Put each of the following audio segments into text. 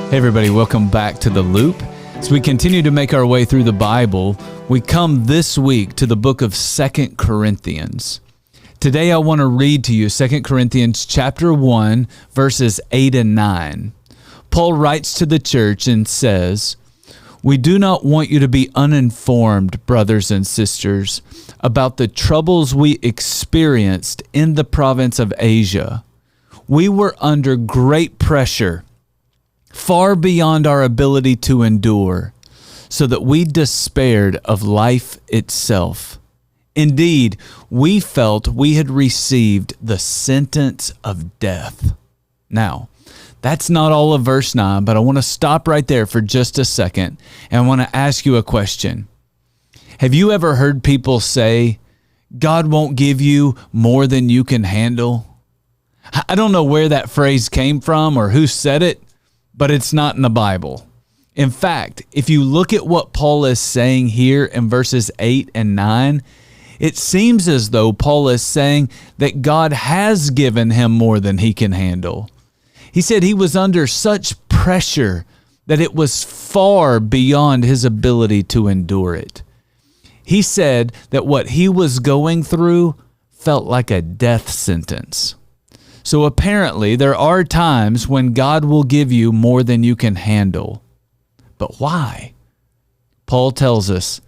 Hey everybody, welcome back to The Loop. As we continue to make our way through the Bible, we come this week to the book of 2 Corinthians. Today I want to read to you 2 Corinthians chapter 1, verses 8 and 9. Paul writes to the church and says, "We do not want you to be uninformed, brothers and sisters, about the troubles we experienced in the province of Asia. We were under great pressure, far beyond our ability to endure, so that we despaired of life itself. Indeed, we felt we had received the sentence of death." Now, that's not all of verse 9, but I want to stop right there for just a second, and I want to ask you a question. Have you ever heard people say, God won't give you more than you can handle? I don't know where that phrase came from or who said it, but it's not in the Bible. In fact, if you look at what Paul is saying here in verses 8 and 9, it seems as though Paul is saying that God has given him more than he can handle. He said he was under such pressure that it was far beyond his ability to endure it. He said that what he was going through felt like a death sentence. So apparently there are times when God will give you more than you can handle. But why? Paul tells us,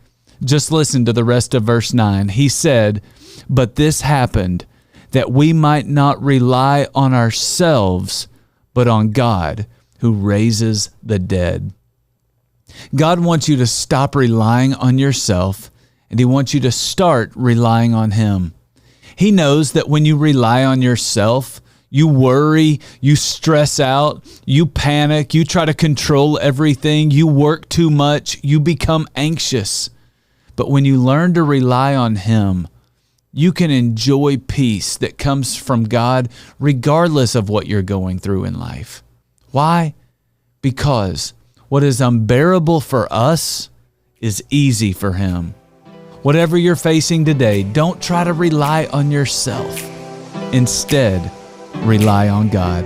just listen to the rest of verse 9. He said, "But this happened that we might not rely on ourselves, but on God who raises the dead." God wants you to stop relying on yourself, and he wants you to start relying on him. He knows that when you rely on yourself, you worry, you stress out, you panic, you try to control everything, you work too much, you become anxious. But when you learn to rely on him, you can enjoy peace that comes from God regardless of what you're going through in life. Why? Because what is unbearable for us is easy for him. Whatever you're facing today, don't try to rely on yourself. Instead, rely on God.